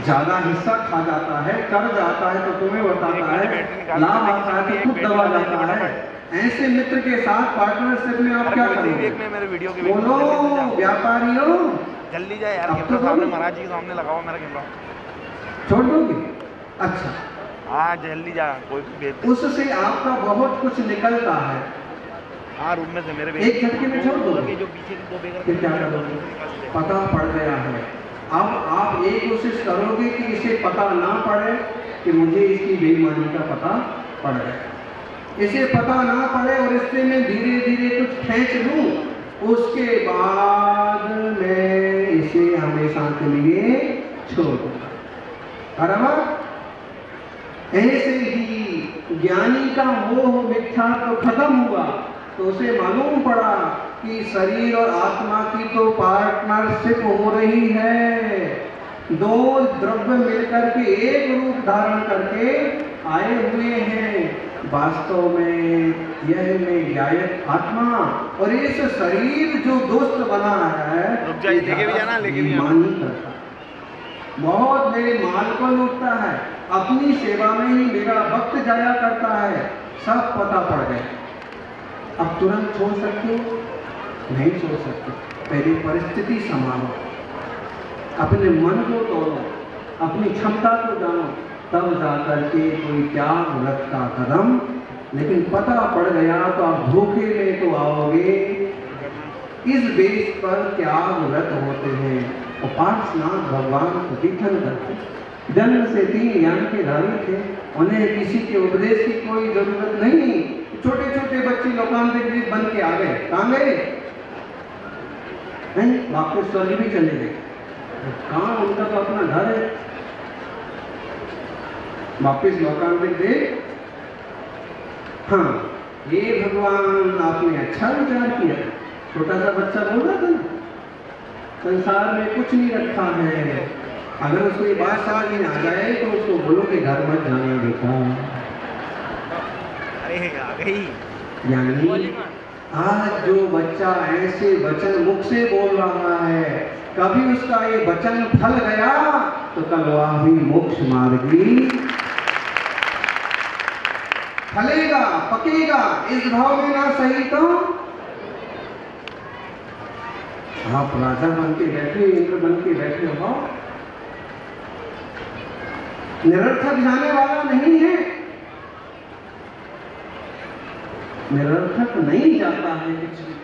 ज्यादा हिस्सा खा जाता है, कर्ज आता है तो तुम्हें बताता है, लाभ आता है तो खुद दबा जाता है। ऐसे मित्र के साथ पार्टनरशिप में आप क्या करोगे? मेरे वीडियो के बोलो व्यापारियों, जल्दी जाए यार, अब तो कैमरा सामने महाराज जी के सामने लगा हुआ मेरा कैमरा। छोड़ दोगे? अच्छा हाँ जल्दी जा, कोई भी उससे आपका बहुत कुछ निकलता है। हाँ रूम में से मेरे एक झटके में छोड़ दोगे? जो पीछे की 2 बेगर फिर क्या करोगे? पता पड़ गया है, अब आप ये कोशिश करोगे कि इसे पता ना पड़े कि मुझे इसकी बेईमानी का पता पड़ गया, इसे पता ना पड़े और इससे मैं धीरे धीरे कुछ खींच लूं, उसके बाद मैं इसे हमेशा के लिए छोड़ दूंगा। बराबर ऐसे ही ज्ञानी का मोह मिथ्या तो खत्म हुआ तो उसे मालूम पड़ा कि शरीर और आत्मा की तो पार्टनरशिप हो रही है, दो द्रव्य मिलकर के एक रूप धारण करके आए हुए हैं। वास्तव में यह में गायक आत्मा और इस शरीर जो दोस्त बना है, मानी करता बहुत मेरे माल को लूटता है, अपनी सेवा में ही मेरा वक्त जाया करता है, सब पता पड़ गया। अब तुरंत छोड़ सकते हो? नहीं छोड़ सकते। पहले परिस्थिति संभालो, अपने मन को तोड़ो, अपनी क्षमता को जानो, तब जाकर के कोई त्याग व्रत का कदम। लेकिन पता पड़ गया तो आप धोखे में तो आओगे। इस बेस पर त्याग व्रत होते हैं। उपासना भगवान प्रतिष्ठन करते, जन्म से 3 ज्ञान के धारी थे, उन्हें किसी के उपदेश की कोई जरूरत नहीं। छोटे छोटे बच्चे लोकांतरित बन के आ गए, कहाँ गए? नहीं, वापस स्वर्ग भी चले गए। कहाँ? उनका तो अपना घर है, वापिस लोकांतरित दे। हाँ, ये भगवान आपने अच्छा विचार किया। छोटा सा बच्चा बोल रहा था ना, संसार में कुछ नहीं रखा है, अगर उसको ये बात समझ में आ जाए तो उसको बोलो कि घर मत जाने बेटा। अरे आ गई। यानी आज जो बच्चा ऐसे वचन मुख से बोल रहा है, कभी उसका ये वचन फल गया तो कल वह भी मोक्ष मार्गी फलेगा, पकेगा। इस भाव में ना सही तो आप राजा बन के बैठे, इंद्र बन के बैठे हो, निरर्थक जाने वाला नहीं है, निरर्थक नहीं जाता है कुछ भी।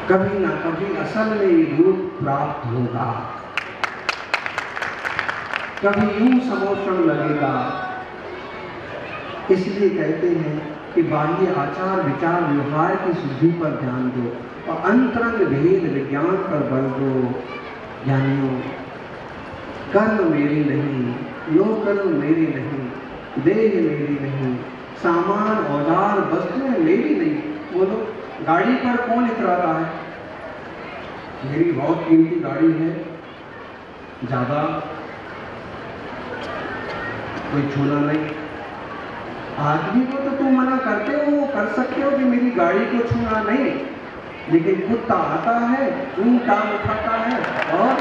कभी ना कभी असल में रूप प्राप्त होगा, कभी यूं समोषण लगेगा। इसलिए कहते हैं कि बाह्य आचार विचार व्यवहार की शुद्धि पर ध्यान दो और अंतरंग भेद विज्ञान पर बल दो। ज्ञानियों, कर्म मेरी नहीं, नो कर्म मेरी नहीं, देह मेरी नहीं, सामान औजार वस्तुएं मेरी नहीं। बोलो, गाड़ी पर कौन इतराता है? मेरी बहुत कीमती गाड़ी है, ज्यादा कोई छूना नहीं। आदमी को तो तुम मना करते हो, कर सकते हो कि मेरी गाड़ी को छूना नहीं, लेकिन कुत्ता आता है, ऊंट उठाता है, और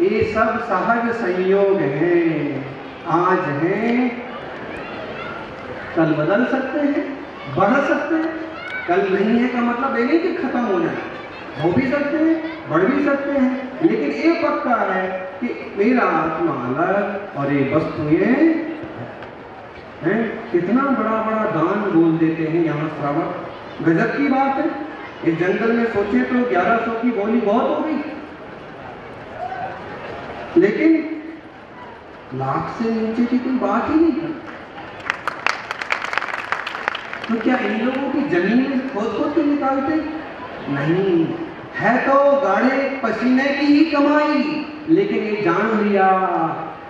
ये सब सहज संयोग हैं। आज हैं, कल बदल सकते हैं, बढ़ सकते हैं। कल नहीं है का मतलब ये नहीं कि खत्म हो जाए, हो भी सकते हैं, बढ़ भी सकते हैं, लेकिन ये पक्का है कि मेरा आत्मा अलग और ये वस्तुएं हैं। कितना बड़ा बड़ा दान बोल देते हैं यहाँ श्रावक, गजब की बात है। इस जंगल में सोचे तो 1100 की बोली बहुत हो गई, लेकिन लाख से नीचे की कोई बात ही नहीं करती। तो क्या इन लोगों की जमीन में खोद खोद के निकालते? नहीं है, तो गाढ़े पसीने की ही कमाई, लेकिन ये जान लिया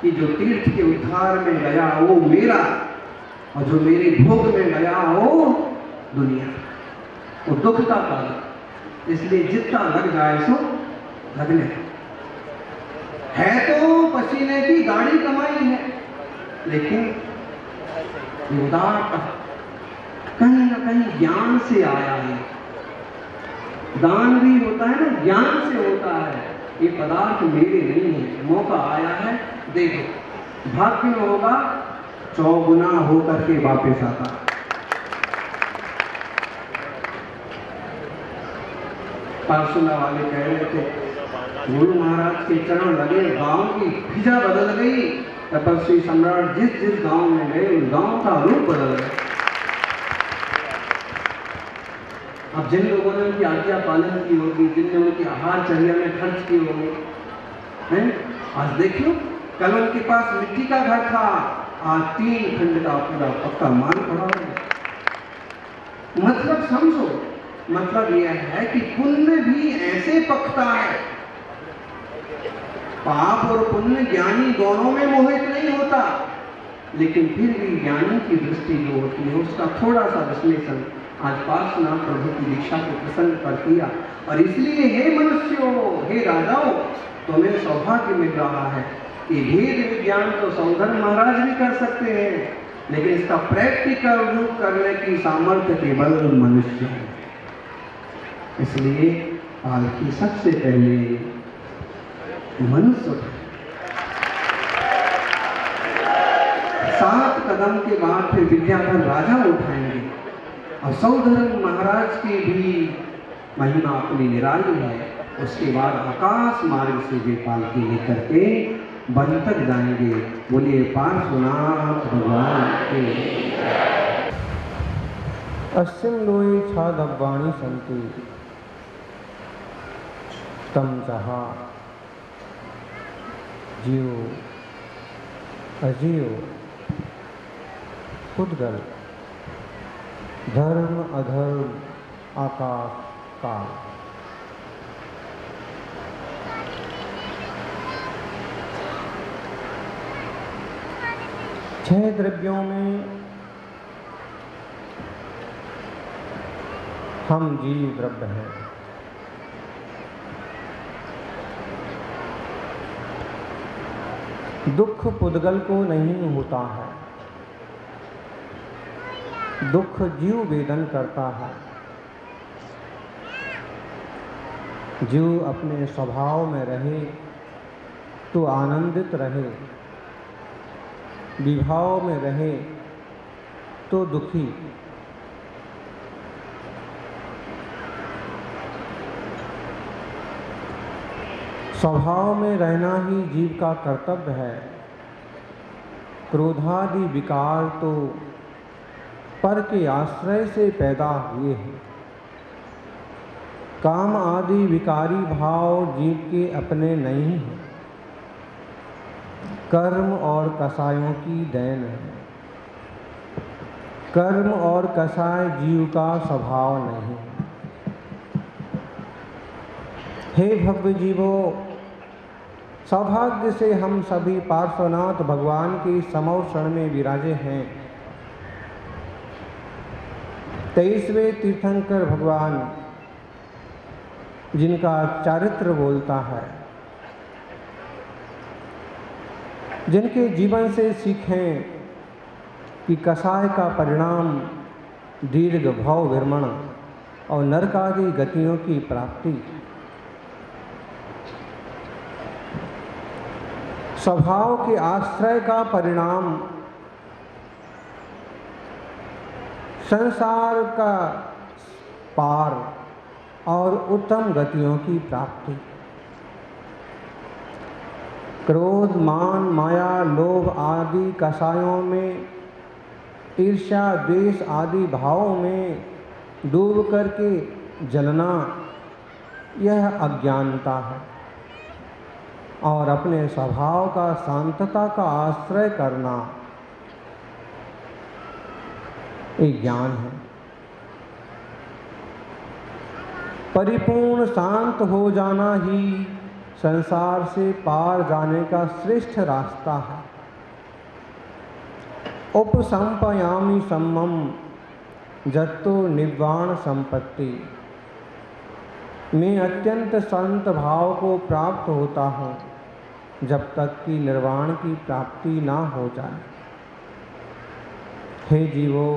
कि जो तीर्थ के उद्धार में गया वो मेरा, और जो मेरे भोग में गया वो दुनिया, वो दुख का कारण। इसलिए जितना लग जाए सो लगने है, तो पसीने की गाड़ी कमाई है, लेकिन उदार कहीं ना कहीं ज्ञान से आया है। दान भी होता है ना, ज्ञान से होता है। ये पदार्थ मेरे नहीं है, मौका आया है, देखो भाग्य में होगा चौगुना होकर के वापस आता। पार्सुला वाले कह रहे थे गुरु महाराज के चरण लगे, गांव की फिजा बदल गई। तपस्वी सम्राट जिस जिस गांव में गए उस गांव का रूप बदल गया। अब जिन लोगों ने उनकी आज्ञा पालन की होगी, जिनने उनकी आहारचर्या में खर्च किए होंगे, हैं, आज देखियो, कल उनके पास मिट्टी का घर था, आज 3 खंड का पूरा पक्का मान पड़ा है। मतलब समझो, मतलब यह है कि पुण्य भी ऐसे पकता है। पाप और पुण्य ज्ञानी दोनों में मोहित नहीं होता, लेकिन फिर भी ज्ञानी की दृष्टि जो होती है उसका थोड़ा सा विश्लेषण आज पार्श्वनाथ प्रभु की दीक्षा को प्रसन्न कर दिया। और इसलिए हे मनुष्यों, हे राजाओं, तुम्हें सौभाग्य मिल रहा है कि भेद विज्ञान तो सौधर्म महाराज भी कर सकते हैं, लेकिन इसका प्रैक्टिकल रूप करने की सामर्थ्य केवल मनुष्य है। इसलिए पालकी सबसे पहले मनुष्य, 7 कदम के बाद फिर विद्याधर राजा उठाएंगे। और सौधर्म महाराज की भी महिमा अपनी निराली है। उसके बाद आकाश मार्ग से वे पालकी लेकर के वन तक जाएंगे। बोलिए पार्श्वनाथ भगवान के। अस्सिम लोई छादब्बाणी संतु तम जहा जियो अजियो पुद्गल धर्म अधर्म आकाश काल। छह द्रव्यों में हम जीव द्रव्य हैं। दुख पुद्गल को नहीं होता है, दुख जीव वेदन करता है। जीव अपने स्वभाव में रहे तो आनंदित रहे, विभाव में रहे तो दुखी। स्वभाव में रहना ही जीव का कर्तव्य है। क्रोधादि विकार तो पर के आश्रय से पैदा हुए हैं। काम आदि विकारी भाव जीव के अपने नहीं हैं, कर्म और कसायों की देन है। कर्म और कसाय जीव का स्वभाव नहीं। हे भव्य जीवों, सौभाग्य से हम सभी पार्श्वनाथ भगवान के समौषण में विराजे हैं। 23वें तीर्थंकर भगवान, जिनका चरित्र बोलता है, जिनके जीवन से सीखें कि कसाय का परिणाम दीर्घ भव विरमण और नरकादि गतियों की प्राप्ति। स्वभाव के आश्रय का परिणाम संसार का पार और उत्तम गतियों की प्राप्ति। क्रोध, मान, माया, लोभ आदि कसायों में, ईर्ष्या, द्वेष आदि भावों में डूब करके जलना, यह अज्ञानता है। और अपने स्वभाव का शांतता का आश्रय करना एक ज्ञान है। परिपूर्ण शांत हो जाना ही संसार से पार जाने का श्रेष्ठ रास्ता है। उपसंपयामि सम्मम जत्तो निर्वाण संपत्ति। मैं अत्यंत शांत भाव को प्राप्त होता हूँ जब तक कि निर्वाण की प्राप्ति ना हो जाए। हे जीवों,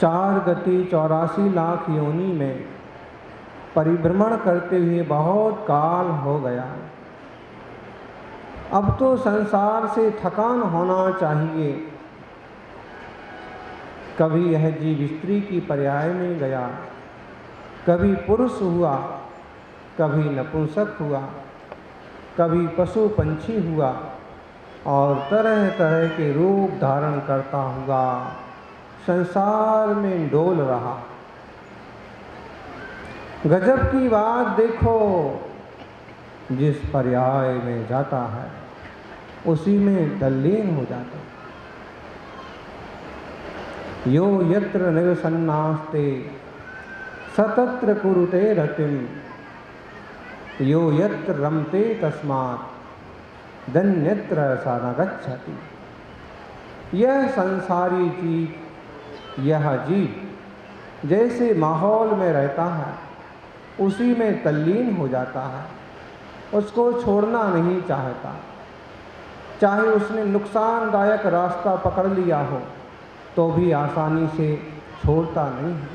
4 गति 84 लाख योनि में परिभ्रमण करते हुए बहुत काल हो गया। अब तो संसार से थकान होना चाहिए। कभी यह जीव स्त्री की पर्याय में गया, कभी पुरुष हुआ, कभी नपुंसक हुआ, कभी पशु पंछी हुआ और तरह तरह के रूप धारण करता हुआ संसार में डोल रहा। गजब की बात देखो, जिस पर्याय में जाता है उसी में तल्लीन हो जाता है। यो यत्र निवसन्नास्ते सतत्र कुरुते रतिम, यो यत्र रमते तस्मात् धन्यत्र सा न गच्छति। यह संसारी जीव, यह जीव जैसे माहौल में रहता है उसी में तल्लीन हो जाता है, उसको छोड़ना नहीं चाहता। चाहे उसने नुकसानदायक रास्ता पकड़ लिया हो तो भी आसानी से छोड़ता नहीं है।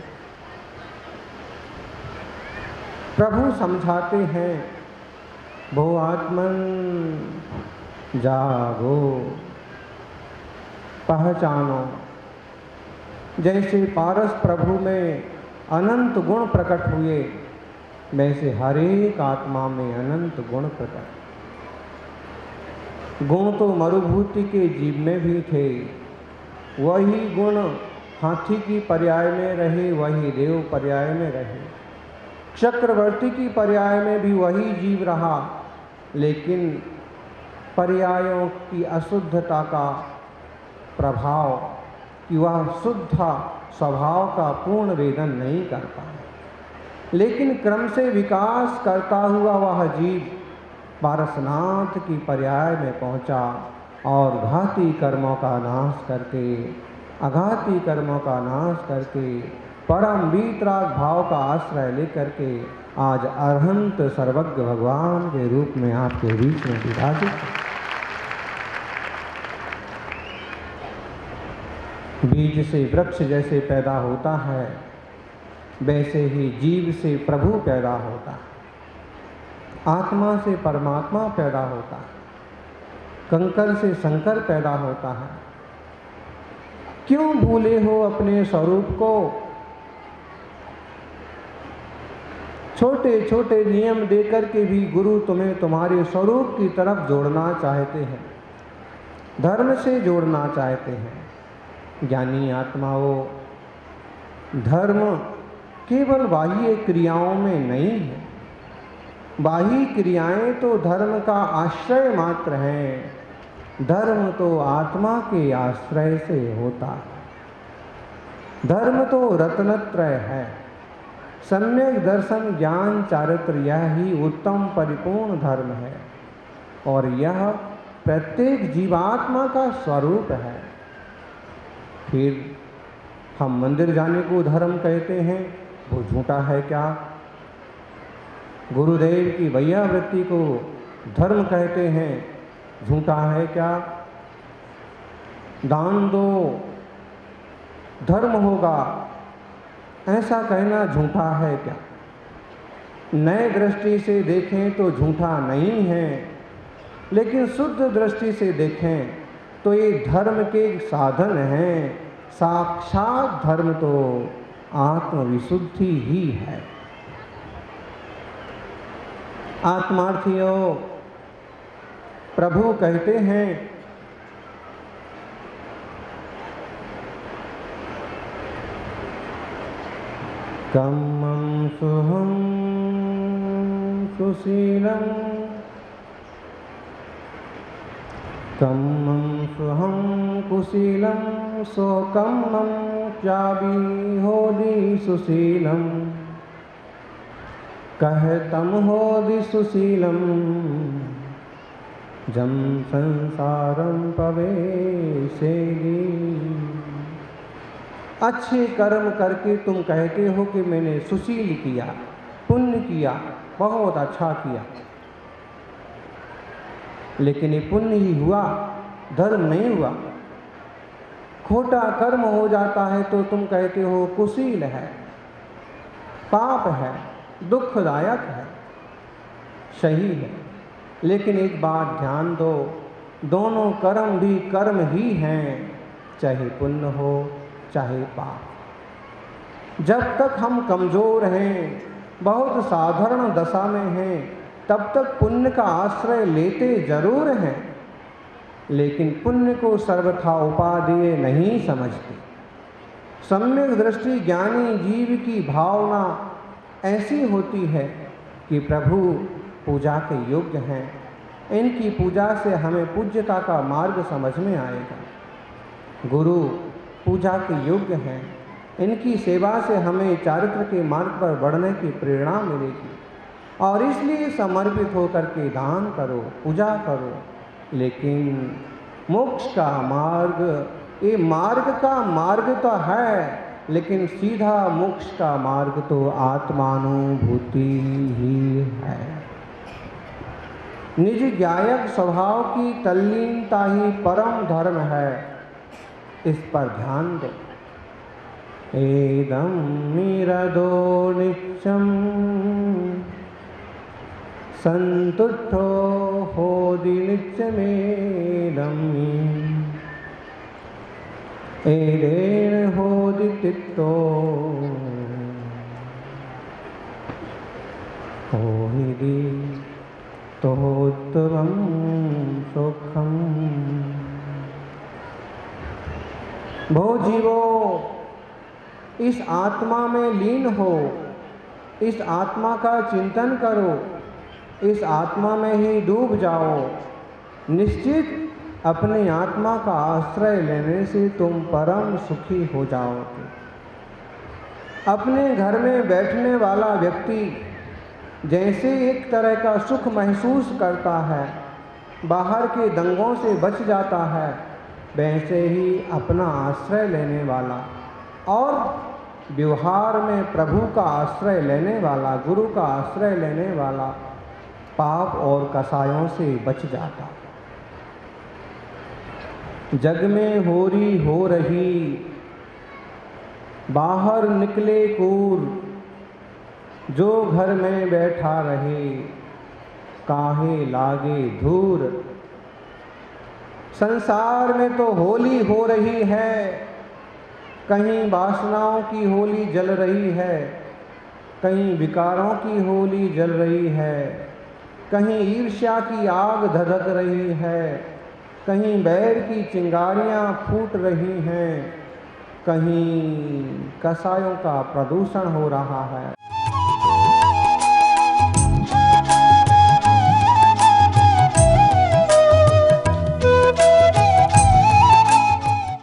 प्रभु समझाते हैं, भो आत्मन जागो, पहचानो। जैसे पारस प्रभु में अनंत गुण प्रकट हुए, वैसे हर एक आत्मा में अनंत गुण प्रकट। गुण तो मरुभूति के जीव में भी थे, वही गुण हाथी की पर्याय में रहे, वही देव पर्याय में रहे। चक्रवर्ती की पर्याय में भी वही जीव रहा, लेकिन पर्यायों की अशुद्धता का प्रभाव कि वह शुद्ध स्वभाव का पूर्ण वेदन नहीं करता। लेकिन क्रम से विकास करता हुआ वह जीव पारसनाथ की पर्याय में पहुंचा और घाती कर्मों का नाश करके, अघाती कर्मों का नाश करके, परम वीतराग भाव का आश्रय लेकर के आज अरहंत सर्वज्ञ भगवान के रूप में आपके बीच में विराजित है। बीज से वृक्ष जैसे पैदा होता है, वैसे ही जीव से प्रभु पैदा होता है, आत्मा से परमात्मा पैदा होता है, कंकर से शंकर पैदा होता है। क्यों भूले हो अपने स्वरूप को? छोटे छोटे नियम देकर के भी गुरु तुम्हें तुम्हारे स्वरूप की तरफ जोड़ना चाहते हैं, धर्म से जोड़ना चाहते हैं। ज्ञानी आत्माओं, धर्म केवल बाह्य क्रियाओं में नहीं है। बाह्य क्रियाएं तो धर्म का आश्रय मात्र हैं, धर्म तो आत्मा के आश्रय से होता है। धर्म तो रत्नत्रय है, सम्यक दर्शन ज्ञान चारित्र, यह ही उत्तम परिपूर्ण धर्म है और यह प्रत्येक जीवात्मा का स्वरूप है। फिर हम मंदिर जाने को धर्म कहते हैं, वो झूठा है क्या? गुरुदेव की वैयावृत्ति को धर्म कहते हैं, झूठा है क्या? दान दो धर्म होगा, ऐसा कहना झूठा है क्या? नए दृष्टि से देखें तो झूठा नहीं है, लेकिन शुद्ध दृष्टि से देखें तो ये धर्म के साधन हैं। साक्षात धर्म तो आत्मविशुद्धि ही है। आत्मार्थियों, प्रभु कहते हैं, कम्मं सुहं सुशीलं, कम्मं सुहं कुशीलं, सो कम्मं चाभिहोदि सुशीलं, कहतं होदि सुशीलं, जं संसारं पवेशेगी। अच्छे कर्म करके तुम कहते हो कि मैंने सुशील किया, पुण्य किया, बहुत अच्छा किया, लेकिन ये पुण्य ही हुआ, धर्म नहीं हुआ। खोटा कर्म हो जाता है तो तुम कहते हो कुशील है, पाप है, दुखदायक है। सही है, लेकिन एक बात ध्यान दो, दोनों कर्म भी कर्म ही हैं, चाहे पुण्य हो चाहे पाप। जब तक हम कमज़ोर हैं, बहुत साधारण दशा में हैं, तब तक पुण्य का आश्रय लेते जरूर हैं, लेकिन पुण्य को सर्वथा उपादेय नहीं समझते। सम्यक दृष्टि ज्ञानी जीव की भावना ऐसी होती है कि प्रभु पूजा के योग्य हैं, इनकी पूजा से हमें पूज्यता का मार्ग समझ में आएगा। गुरु पूजा के योग्य हैं, इनकी सेवा से हमें चारित्र के मार्ग पर बढ़ने की प्रेरणा मिलेगी, और इसलिए समर्पित होकर के दान करो, पूजा करो। लेकिन मोक्ष का मार्ग, ये मार्ग का मार्ग तो है, लेकिन सीधा मोक्ष का मार्ग तो आत्मानुभूति ही है। निज ज्ञायक स्वभाव की तल्लीनता ही परम धर्म है, इस पर ध्यान दो। एदं मिरदो नित्यं संतुष्टो होदि नित्यमेदं एदेन होदि तिक्तो होदि तोत्तमं सुखम। भो जीवो, इस आत्मा में लीन हो, इस आत्मा का चिंतन करो, इस आत्मा में ही डूब जाओ। निश्चित अपनी आत्मा का आश्रय लेने से तुम परम सुखी हो जाओगे। अपने घर में बैठने वाला व्यक्ति जैसे एक तरह का सुख महसूस करता है, बाहर के दंगों से बच जाता है, वैसे ही अपना आश्रय लेने वाला और व्यवहार में प्रभु का आश्रय लेने वाला, गुरु का आश्रय लेने वाला पाप और कसायों से बच जाता। जग में होरी हो रही, बाहर निकले कूर, जो घर में बैठा रहे, काहे लागे धूर। संसार में तो होली हो रही है, कहीं वासनाओं की होली जल रही है, कहीं विकारों की होली जल रही है, कहीं ईर्ष्या की आग धधक रही है, कहीं बैर की चिंगारियां फूट रही हैं, कहीं कसायों का प्रदूषण हो रहा है।